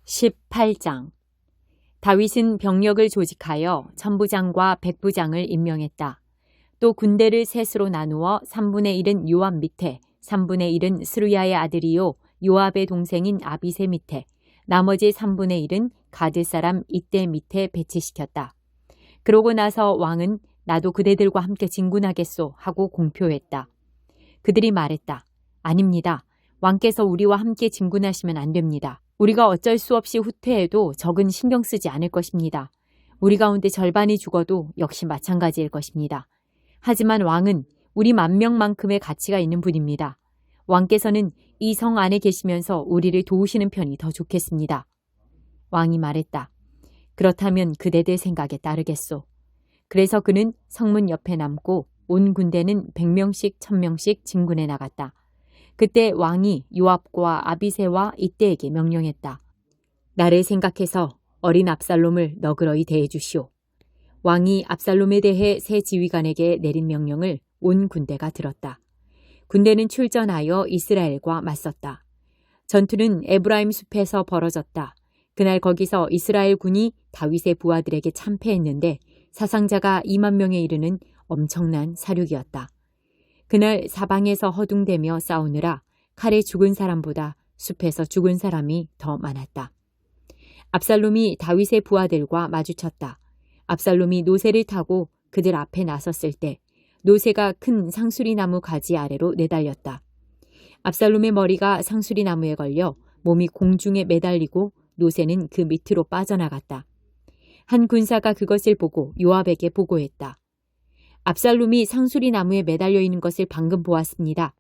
18장. 다윗은 병력을 조직하여 천부장과 백부장을 임명했다. 또 군대를 셋으로 나누어 3분의 1은 요압 밑에, 3분의 1은 스루야의 아들이요 요압의 동생인 아비새 밑에, 나머지 3분의 1은 가드 사람 이떼 밑에 배치시켰다. 그러고 나서 왕은 나도 그대들과 함께 진군하겠소 하고 공표했다. 그들이 말했다. 아닙니다. 왕께서 우리와 함께 진군하시면 안 됩니다. 우리가 어쩔 수 없이 후퇴해도 적은 신경 쓰지 않을 것입니다. 우리 가운데 절반이 죽어도 역시 마찬가지일 것입니다. 하지만 왕은 우리 10,000명만큼의 가치가 있는 분입니다. 왕께서는 이 성 안에 계시면서 우리를 도우시는 편이 더 좋겠습니다. 왕이 말했다. 그렇다면 그대들 생각에 따르겠소. 그래서 그는 성문 옆에 남고 온 군대는 100명씩 1000명씩 진군해 나갔다. 그때 왕이 요압과 아비새와 이떼에게 명령했다. 나를 생각해서 어린 압살롬을 너그러이 대해 주시오. 왕이 압살롬에 대해 세 지휘관에게 내린 명령을 온 군대가 들었다. 군대는 출전하여 이스라엘과 맞섰다. 전투는 에브라임 숲에서 벌어졌다. 그날 거기서 이스라엘 군이 다윗의 부하들에게 참패했는데 사상자가 20,000명에 이르는 엄청난 사륙이었다. 그날 사방에서 허둥대며 싸우느라 칼에 죽은 사람보다 숲에서 죽은 사람이 더 많았다. 압살롬이 다윗의 부하들과 마주쳤다. 압살롬이 노새를 타고 그들 앞에 나섰을 때 노새가 큰 상수리나무 가지 아래로 내달렸다. 압살롬의 머리가 상수리나무에 걸려 몸이 공중에 매달리고 노새는 그 밑으로 빠져나갔다. 한 군사가 그것을 보고 요압에게 보고했다. 압살롬이 상수리나무에 매달려 있는 것을 방금 보았습니다.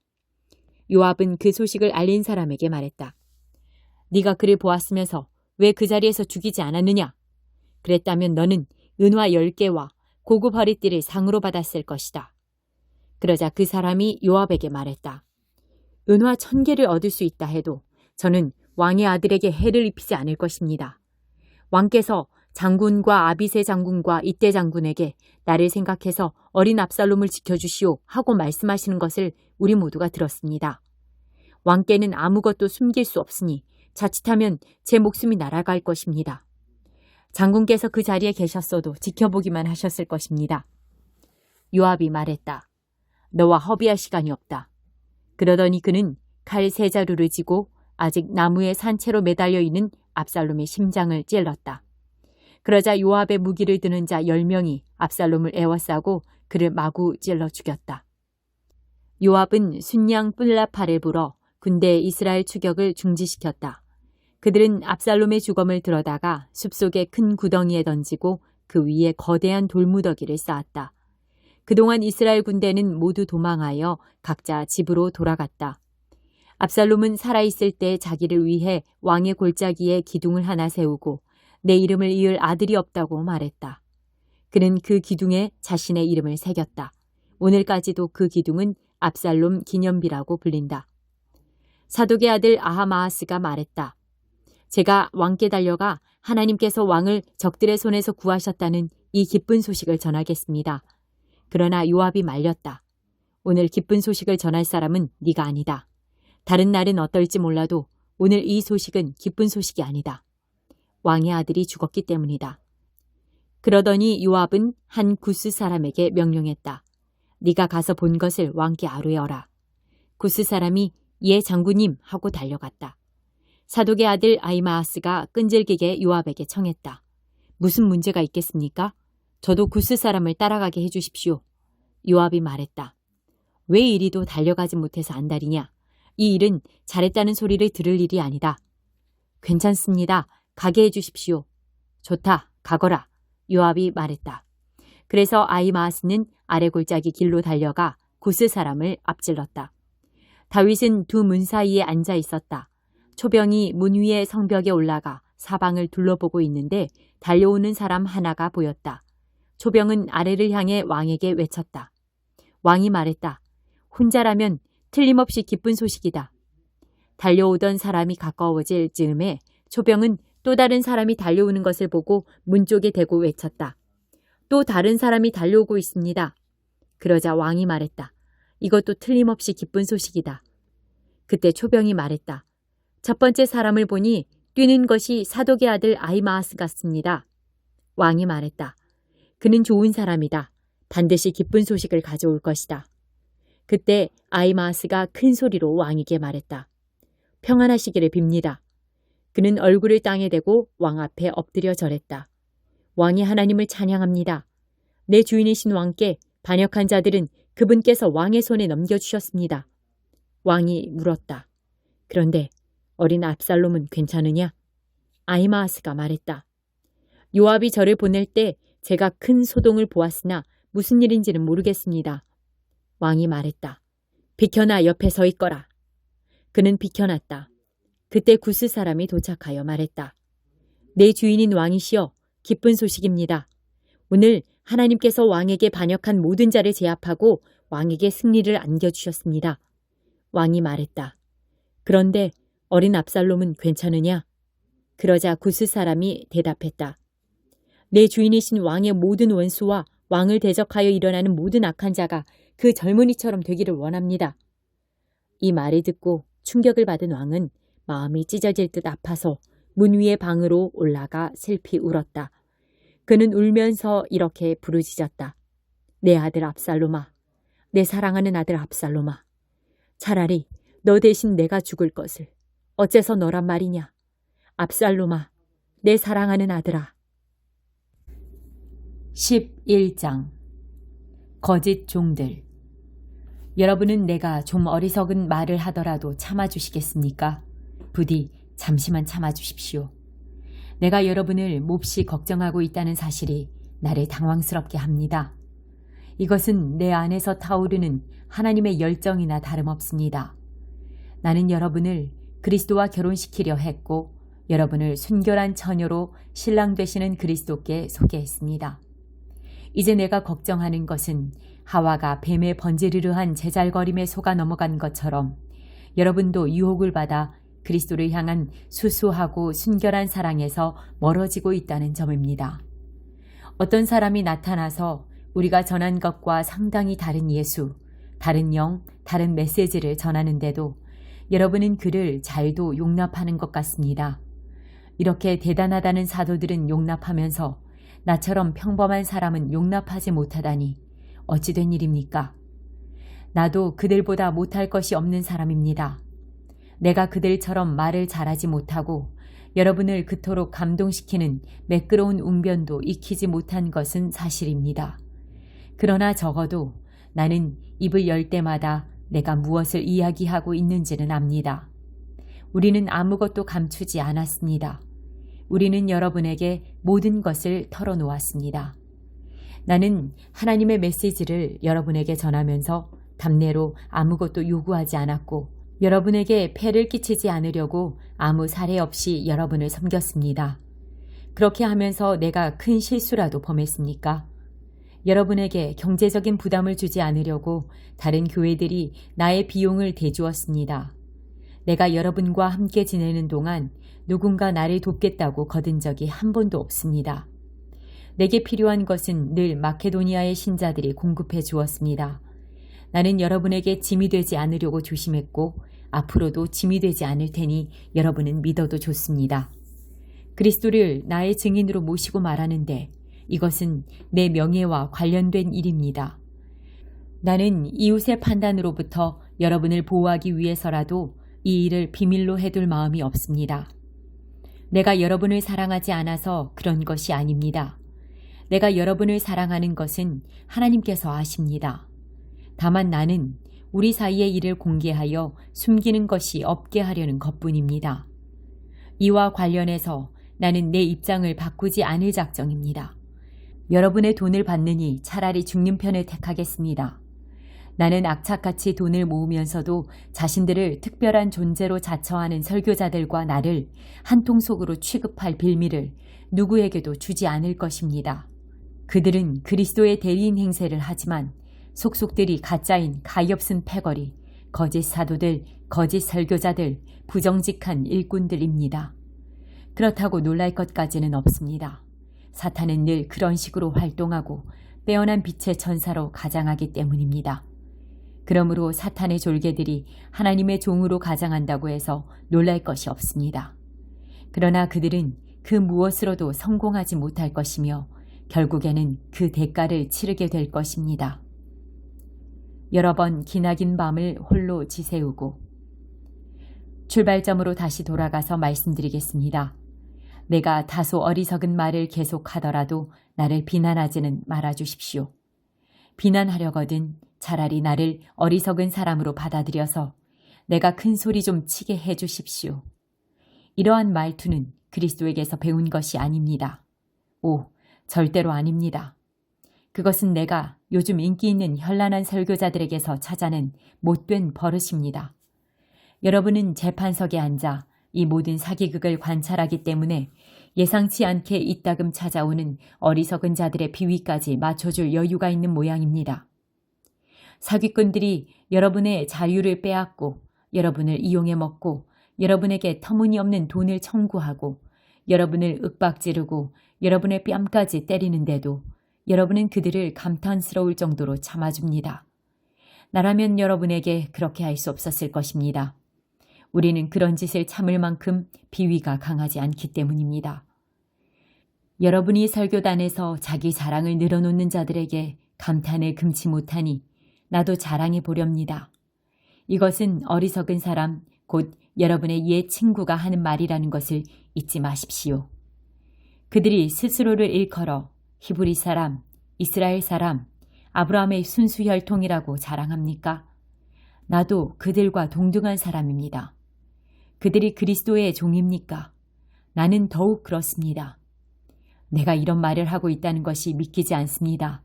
요압은 그 소식을 알린 사람에게 말했다. 네가 그를 보았으면서 왜 그 자리에서 죽이지 않았느냐? 그랬다면 너는 은화 10개와 고급 허리띠를 상으로 받았을 것이다. 그러자 그 사람이 요압에게 말했다. 은화 1000개를 얻을 수 있다 해도 저는 왕의 아들에게 해를 입히지 않을 것입니다. 왕께서 장군과 아비새 장군과 이떼 장군에게 나를 생각해서 어린 압살롬을 지켜주시오 하고 말씀하시는 것을 우리 모두가 들었습니다. 왕께는 아무것도 숨길 수 없으니 자칫하면 제 목숨이 날아갈 것입니다. 장군께서 그 자리에 계셨어도 지켜보기만 하셨을 것입니다. 요압이 말했다. 너와 허비할 시간이 없다. 그러더니 그는 칼 3자루를 쥐고 아직 나무에 산채로 매달려 있는 압살롬의 심장을 찔렀다. 그러자 요압의 무기를 드는 자 10명이 압살롬을 에워싸고 그를 마구 찔러 죽였다. 요압은 순양 뿔라파를 불어 군대 이스라엘 추격을 중지시켰다. 그들은 압살롬의 주검을 들어다가 숲속의 큰 구덩이에 던지고 그 위에 거대한 돌무더기를 쌓았다. 그동안 이스라엘 군대는 모두 도망하여 각자 집으로 돌아갔다. 압살롬은 살아있을 때 자기를 위해 왕의 골짜기에 기둥을 하나 세우고 내 이름을 이을 아들이 없다고 말했다. 그는 그 기둥에 자신의 이름을 새겼다. 오늘까지도 그 기둥은 압살롬 기념비라고 불린다. 사독의 아들 아하마하스가 말했다. 제가 왕께 달려가 하나님께서 왕을 적들의 손에서 구하셨다는 이 기쁜 소식을 전하겠습니다. 그러나 요압이 말렸다. 오늘 기쁜 소식을 전할 사람은 네가 아니다. 다른 날은 어떨지 몰라도 오늘 이 소식은 기쁜 소식이 아니다. 왕의 아들이 죽었기 때문이다. 그러더니 요압은 한 구스 사람에게 명령했다. 네가 가서 본 것을 왕께 아뢰어라. 구스 사람이 예 장군님 하고 달려갔다. 사독의 아들 아히마아스가 끈질기게 요압에게 청했다. 무슨 문제가 있겠습니까? 저도 구스 사람을 따라가게 해주십시오. 요압이 말했다. 왜 이리도 달려가지 못해서 안달이냐? 이 일은 잘했다는 소리를 들을 일이 아니다. 괜찮습니다. 가게 해주십시오. 좋다. 가거라. 요압이 말했다. 그래서 아히마아스는 아래 골짜기 길로 달려가 구스 사람을 앞질렀다. 다윗은 두 문 사이에 앉아 있었다. 초병이 문 위에 성벽에 올라가 사방을 둘러보고 있는데 달려오는 사람 하나가 보였다. 초병은 아래를 향해 왕에게 외쳤다. 왕이 말했다. 혼자라면 틀림없이 기쁜 소식이다. 달려오던 사람이 가까워질 즈음에 초병은 또 다른 사람이 달려오는 것을 보고 문 쪽에 대고 외쳤다. 또 다른 사람이 달려오고 있습니다. 그러자 왕이 말했다. 이것도 틀림없이 기쁜 소식이다. 그때 초병이 말했다. 첫 번째 사람을 보니 뛰는 것이 사독의 아들 아히마아스 같습니다. 왕이 말했다. 그는 좋은 사람이다. 반드시 기쁜 소식을 가져올 것이다. 그때 아히마아스가 큰 소리로 왕에게 말했다. 평안하시기를 빕니다. 그는 얼굴을 땅에 대고 왕 앞에 엎드려 절했다. 왕이 하나님을 찬양합니다. 내 주인이신 왕께 반역한 자들은 그분께서 왕의 손에 넘겨주셨습니다. 왕이 물었다. 그런데 어린 압살롬은 괜찮으냐? 아히마아스가 말했다. 요압이 저를 보낼 때 제가 큰 소동을 보았으나 무슨 일인지는 모르겠습니다. 왕이 말했다. 비켜나 옆에 서 있거라. 그는 비켜났다. 그때 구스 사람이 도착하여 말했다. 내 주인인 왕이시여, 기쁜 소식입니다. 오늘 하나님께서 왕에게 반역한 모든 자를 제압하고 왕에게 승리를 안겨주셨습니다. 왕이 말했다. 그런데 어린 압살롬은 괜찮으냐? 그러자 구스 사람이 대답했다. 내 주인이신 왕의 모든 원수와 왕을 대적하여 일어나는 모든 악한 자가 그 젊은이처럼 되기를 원합니다. 이 말을 듣고 충격을 받은 왕은 마음이 찢어질 듯 아파서 문 위의 방으로 올라가 슬피 울었다. 그는 울면서 이렇게 부르짖었다. 내 아들 압살롬아, 내 사랑하는 아들 압살롬아, 차라리 너 대신 내가 죽을 것을 어째서 너란 말이냐. 압살롬아, 내 사랑하는 아들아. 11장 거짓 종들. 여러분은 내가 좀 어리석은 말을 하더라도 참아주시겠습니까? 부디 잠시만 참아주십시오. 내가 여러분을 몹시 걱정하고 있다는 사실이 나를 당황스럽게 합니다. 이것은 내 안에서 타오르는 하나님의 열정이나 다름없습니다. 나는 여러분을 그리스도와 결혼시키려 했고 여러분을 순결한 처녀로 신랑 되시는 그리스도께 소개했습니다. 이제 내가 걱정하는 것은 하와가 뱀의 번지르르한 제잘거림에 속아 넘어간 것처럼 여러분도 유혹을 받아 그리스도를 향한 수수하고 순결한 사랑에서 멀어지고 있다는 점입니다. 어떤 사람이 나타나서 우리가 전한 것과 상당히 다른 예수, 다른 영, 다른 메시지를 전하는데도 여러분은 그를 잘도 용납하는 것 같습니다. 이렇게 대단하다는 사도들은 용납하면서 나처럼 평범한 사람은 용납하지 못하다니 어찌 된 일입니까? 나도 그들보다 못할 것이 없는 사람입니다. 내가 그들처럼 말을 잘하지 못하고 여러분을 그토록 감동시키는 매끄러운 웅변도 익히지 못한 것은 사실입니다. 그러나 적어도 나는 입을 열 때마다 내가 무엇을 이야기하고 있는지는 압니다. 우리는 아무것도 감추지 않았습니다. 우리는 여러분에게 모든 것을 털어놓았습니다. 나는 하나님의 메시지를 여러분에게 전하면서 답례로 아무것도 요구하지 않았고 여러분에게 폐를 끼치지 않으려고 아무 사례 없이 여러분을 섬겼습니다. 그렇게 하면서 내가 큰 실수라도 범했습니까? 여러분에게 경제적인 부담을 주지 않으려고 다른 교회들이 나의 비용을 대주었습니다. 내가 여러분과 함께 지내는 동안 누군가 나를 돕겠다고 거둔 적이 한 번도 없습니다. 내게 필요한 것은 늘 마케도니아의 신자들이 공급해 주었습니다. 나는 여러분에게 짐이 되지 않으려고 조심했고 앞으로도 짐이 되지 않을 테니 여러분은 믿어도 좋습니다. 그리스도를 나의 증인으로 모시고 말하는데 이것은 내 명예와 관련된 일입니다. 나는 이웃의 판단으로부터 여러분을 보호하기 위해서라도 이 일을 비밀로 해둘 마음이 없습니다. 내가 여러분을 사랑하지 않아서 그런 것이 아닙니다. 내가 여러분을 사랑하는 것은 하나님께서 아십니다. 다만 나는 우리 사이의 일을 공개하여 숨기는 것이 없게 하려는 것뿐입니다. 이와 관련해서 나는 내 입장을 바꾸지 않을 작정입니다. 여러분의 돈을 받느니 차라리 죽는 편을 택하겠습니다. 나는 악착같이 돈을 모으면서도 자신들을 특별한 존재로 자처하는 설교자들과 나를 한 통속으로 취급할 빌미를 누구에게도 주지 않을 것입니다. 그들은 그리스도의 대리인 행세를 하지만 속속들이 가짜인 가엾은 패거리, 거짓 사도들, 거짓 설교자들, 부정직한 일꾼들입니다. 그렇다고 놀랄 것까지는 없습니다. 사탄은 늘 그런 식으로 활동하고 빼어난 빛의 천사로 가장하기 때문입니다. 그러므로 사탄의 졸개들이 하나님의 종으로 가장한다고 해서 놀랄 것이 없습니다. 그러나 그들은 그 무엇으로도 성공하지 못할 것이며 결국에는 그 대가를 치르게 될 것입니다. 여러 번 기나긴 밤을 홀로 지새우고 출발점으로 다시 돌아가서 말씀드리겠습니다. 내가 다소 어리석은 말을 계속하더라도 나를 비난하지는 말아주십시오. 비난하려거든 차라리 나를 어리석은 사람으로 받아들여서 내가 큰 소리 좀 치게 해주십시오. 이러한 말투는 그리스도에게서 배운 것이 아닙니다. 오, 절대로 아닙니다. 그것은 내가 요즘 인기 있는 현란한 설교자들에게서 찾아낸 못된 버릇입니다. 여러분은 재판석에 앉아 이 모든 사기극을 관찰하기 때문에 예상치 않게 이따금 찾아오는 어리석은 자들의 비위까지 맞춰줄 여유가 있는 모양입니다. 사기꾼들이 여러분의 자유를 빼앗고 여러분을 이용해 먹고 여러분에게 터무니없는 돈을 청구하고 여러분을 윽박지르고 여러분의 뺨까지 때리는데도 여러분은 그들을 감탄스러울 정도로 참아줍니다. 나라면 여러분에게 그렇게 할 수 없었을 것입니다. 우리는 그런 짓을 참을 만큼 비위가 강하지 않기 때문입니다. 여러분이 설교단에서 자기 자랑을 늘어놓는 자들에게 감탄을 금치 못하니 나도 자랑해 보렵니다. 이것은 어리석은 사람, 곧 여러분의 옛 친구가 하는 말이라는 것을 잊지 마십시오. 그들이 스스로를 일컬어 히브리 사람, 이스라엘 사람, 아브라함의 순수 혈통이라고 자랑합니까? 나도 그들과 동등한 사람입니다. 그들이 그리스도의 종입니까? 나는 더욱 그렇습니다. 내가 이런 말을 하고 있다는 것이 믿기지 않습니다.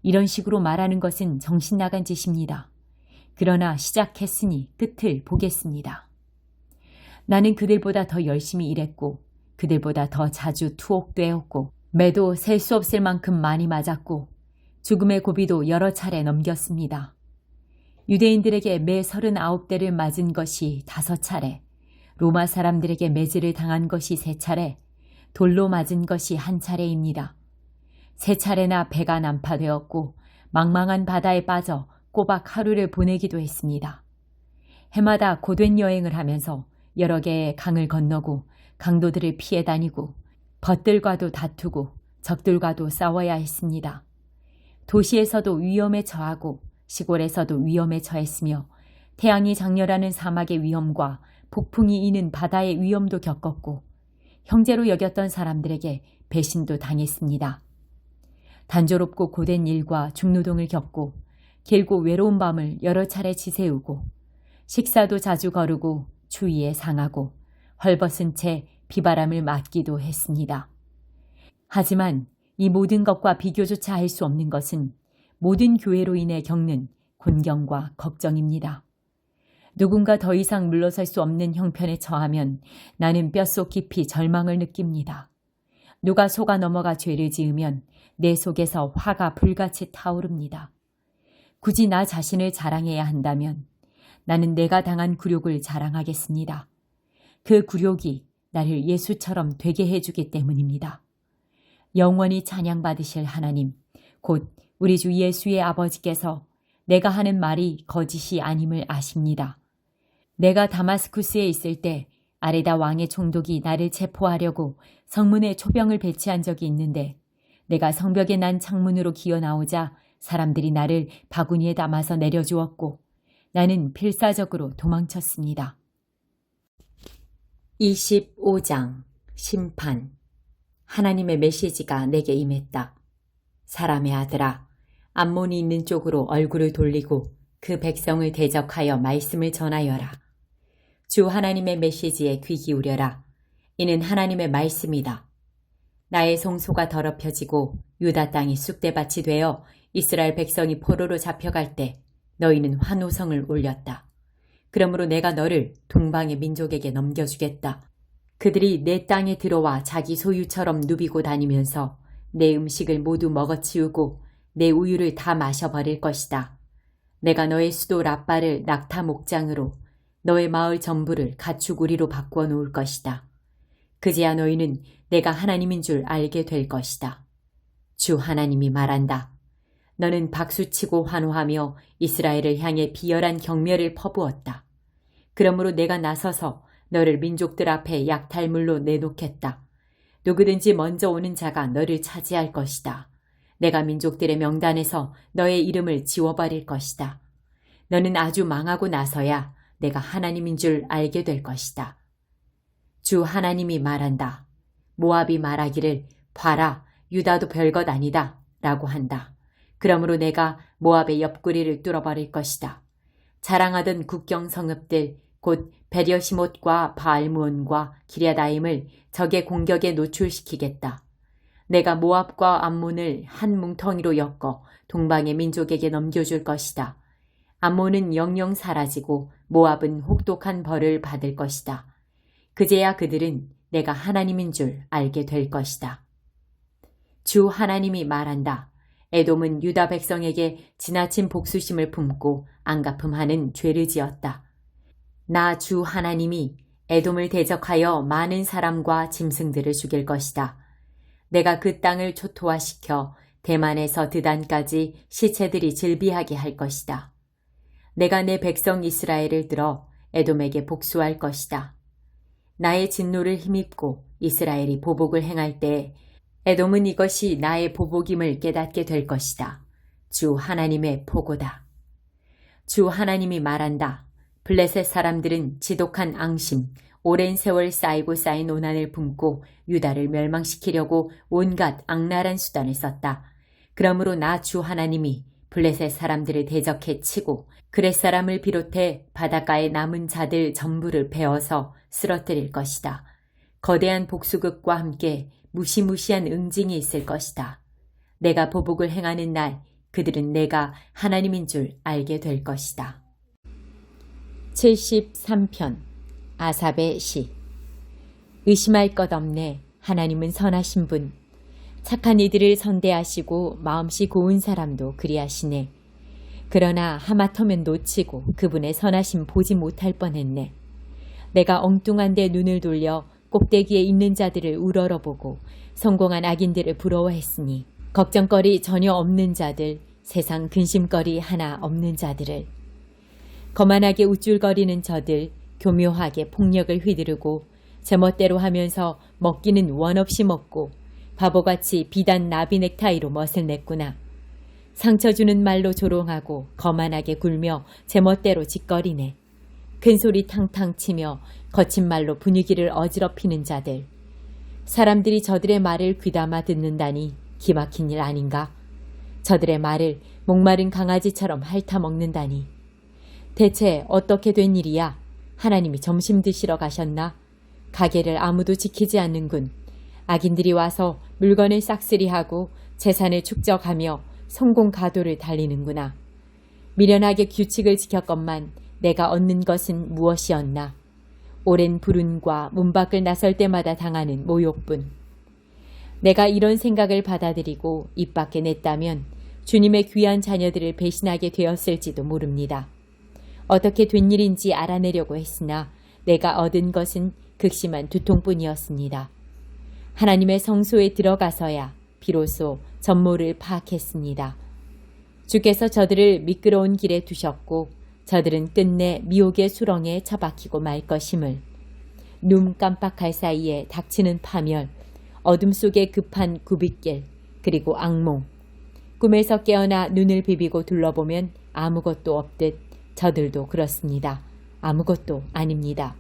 이런 식으로 말하는 것은 정신 나간 짓입니다. 그러나 시작했으니 끝을 보겠습니다. 나는 그들보다 더 열심히 일했고 그들보다 더 자주 투옥되었고 매도 셀 수 없을 만큼 많이 맞았고 죽음의 고비도 여러 차례 넘겼습니다. 유대인들에게 매 39대를 맞은 것이 5차례, 로마 사람들에게 매질을 당한 것이 3차례, 돌로 맞은 것이 1차례입니다. 3차례나 배가 난파되었고 망망한 바다에 빠져 꼬박 하루를 보내기도 했습니다. 해마다 고된 여행을 하면서 여러 개의 강을 건너고 강도들을 피해 다니고 벗들과도 다투고 적들과도 싸워야 했습니다. 도시에서도 위험에 처하고 시골에서도 위험에 처했으며 태양이 장렬하는 사막의 위험과 폭풍이 이는 바다의 위험도 겪었고 형제로 여겼던 사람들에게 배신도 당했습니다. 단조롭고 고된 일과 중노동을 겪고 길고 외로운 밤을 여러 차례 지새우고 식사도 자주 거르고 추위에 상하고 헐벗은 채 비바람을 맞기도 했습니다. 하지만 이 모든 것과 비교조차 할 수 없는 것은 모든 교회로 인해 겪는 곤경과 걱정입니다. 누군가 더 이상 물러설 수 없는 형편에 처하면 나는 뼛속 깊이 절망을 느낍니다. 누가 속아 넘어가 죄를 지으면 내 속에서 화가 불같이 타오릅니다. 굳이 나 자신을 자랑해야 한다면 나는 내가 당한 굴욕을 자랑하겠습니다. 그 굴욕이 나를 예수처럼 되게 해주기 때문입니다. 영원히 찬양받으실 하나님, 곧 우리 주 예수의 아버지께서 내가 하는 말이 거짓이 아님을 아십니다. 내가 다마스쿠스에 있을 때 아레다 왕의 총독이 나를 체포하려고 성문에 초병을 배치한 적이 있는데 내가 성벽에 난 창문으로 기어 나오자 사람들이 나를 바구니에 담아서 내려주었고 나는 필사적으로 도망쳤습니다. 25장 심판. 하나님의 메시지가 내게 임했다. 사람의 아들아, 암몬이 있는 쪽으로 얼굴을 돌리고 그 백성을 대적하여 말씀을 전하여라. 주 하나님의 메시지에 귀 기울여라. 이는 하나님의 말씀이다. 나의 성소가 더럽혀지고 유다 땅이 쑥대밭이 되어 이스라엘 백성이 포로로 잡혀갈 때 너희는 환호성을 올렸다. 그러므로 내가 너를 동방의 민족에게 넘겨주겠다. 그들이 내 땅에 들어와 자기 소유처럼 누비고 다니면서 내 음식을 모두 먹어치우고 내 우유를 다 마셔버릴 것이다. 내가 너의 수도 라빠를 낙타 목장으로 너의 마을 전부를 가축우리로 바꾸어 놓을 것이다. 그제야 너희는 내가 하나님인 줄 알게 될 것이다. 주 하나님이 말한다. 너는 박수치고 환호하며 이스라엘을 향해 비열한 경멸을 퍼부었다. 그러므로 내가 나서서 너를 민족들 앞에 약탈물로 내놓겠다. 누구든지 먼저 오는 자가 너를 차지할 것이다. 내가 민족들의 명단에서 너의 이름을 지워버릴 것이다. 너는 아주 망하고 나서야 내가 하나님인 줄 알게 될 것이다. 주 하나님이 말한다. 모압이 말하기를 봐라, 유다도 별것 아니다 라고 한다. 그러므로 내가 모압의 옆구리를 뚫어버릴 것이다. 자랑하던 국경 성읍들 곧 베려시못과 바알므온과 기랴다임을 적의 공격에 노출시키겠다. 내가 모압과 암몬을 한 뭉텅이로 엮어 동방의 민족에게 넘겨줄 것이다. 암몬은 영영 사라지고 모압은 혹독한 벌을 받을 것이다. 그제야 그들은 내가 하나님인 줄 알게 될 것이다. 주 하나님이 말한다. 에돔은 유다 백성에게 지나친 복수심을 품고 안갚음하는 죄를 지었다. 나 주 하나님이 에돔을 대적하여 많은 사람과 짐승들을 죽일 것이다. 내가 그 땅을 초토화시켜 대만에서 드단까지 시체들이 즐비하게 할 것이다. 내가 내 백성 이스라엘을 들어 에돔에게 복수할 것이다. 나의 진노를 힘입고 이스라엘이 보복을 행할 때 에돔은 이것이 나의 보복임을 깨닫게 될 것이다. 주 하나님의 보고다. 주 하나님이 말한다. 블레셋 사람들은 지독한 앙심, 오랜 세월 쌓이고 쌓인 오난을 품고 유다를 멸망시키려고 온갖 악랄한 수단을 썼다. 그러므로 나 주 하나님이 블레셋 사람들을 대적해 치고 그렛 사람을 비롯해 바닷가에 남은 자들 전부를 베어서 쓰러뜨릴 것이다. 거대한 복수극과 함께 무시무시한 응징이 있을 것이다. 내가 보복을 행하는 날 그들은 내가 하나님인 줄 알게 될 것이다. 73편 아삽의 시. 의심할 것 없네. 하나님은 선하신 분. 착한 이들을 선대하시고 마음씨 고운 사람도 그리하시네. 그러나 하마터면 놓치고 그분의 선하심 보지 못할 뻔했네. 내가 엉뚱한데 눈을 돌려 꼭대기에 있는 자들을 우러러보고 성공한 악인들을 부러워했으니 걱정거리 전혀 없는 자들, 세상 근심거리 하나 없는 자들을, 거만하게 우쭐거리는 저들, 교묘하게 폭력을 휘두르고 제멋대로 하면서 먹기는 원없이 먹고 바보같이 비단 나비 넥타이로 멋을 냈구나. 상처 주는 말로 조롱하고 거만하게 굴며 제멋대로 짓거리네. 큰소리 탕탕 치며 거친 말로 분위기를 어지럽히는 자들. 사람들이 저들의 말을 귀담아 듣는다니 기막힌 일 아닌가? 저들의 말을 목마른 강아지처럼 핥아먹는다니. 대체 어떻게 된 일이야? 하나님이 점심 드시러 가셨나? 가게를 아무도 지키지 않는군. 악인들이 와서 물건을 싹쓸이하고 재산을 축적하며 성공 가도를 달리는구나. 미련하게 규칙을 지켰건만 내가 얻는 것은 무엇이었나? 오랜 불운과 문 밖을 나설 때마다 당하는 모욕뿐. 내가 이런 생각을 받아들이고 입 밖에 냈다면 주님의 귀한 자녀들을 배신하게 되었을지도 모릅니다. 어떻게 된 일인지 알아내려고 했으나 내가 얻은 것은 극심한 두통뿐이었습니다. 하나님의 성소에 들어가서야 비로소 전모를 파악했습니다. 주께서 저들을 미끄러운 길에 두셨고 저들은 끝내 미혹의 수렁에 처박히고 말 것임을, 눈 깜빡할 사이에 닥치는 파멸, 어둠 속의 급한 굽잇길, 그리고 악몽. 꿈에서 깨어나 눈을 비비고 둘러보면 아무것도 없듯 저들도 그렇습니다. 아무것도 아닙니다.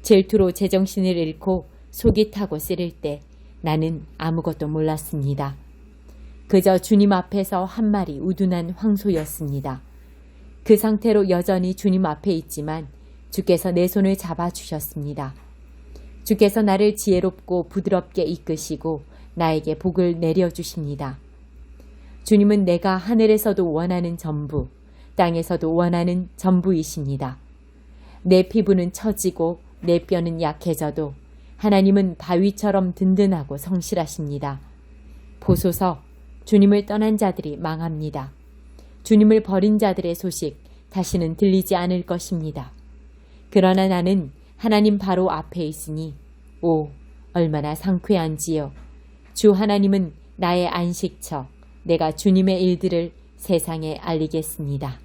질투로 제정신을 잃고 속이 타고 쓰릴 때 나는 아무것도 몰랐습니다. 그저 주님 앞에서 한 마리 우둔한 황소였습니다. 그 상태로 여전히 주님 앞에 있지만 주께서 내 손을 잡아주셨습니다. 주께서 나를 지혜롭고 부드럽게 이끄시고 나에게 복을 내려주십니다. 주님은 내가 하늘에서도 원하는 전부, 땅에서도 원하는 전부이십니다. 내 피부는 처지고 내 뼈는 약해져도 하나님은 바위처럼 든든하고 성실하십니다. 보소서, 주님을 떠난 자들이 망합니다. 주님을 버린 자들의 소식 다시는 들리지 않을 것입니다. 그러나 나는 하나님 바로 앞에 있으니 오, 얼마나 상쾌한지요. 주 하나님은 나의 안식처, 내가 주님의 일들을 세상에 알리겠습니다.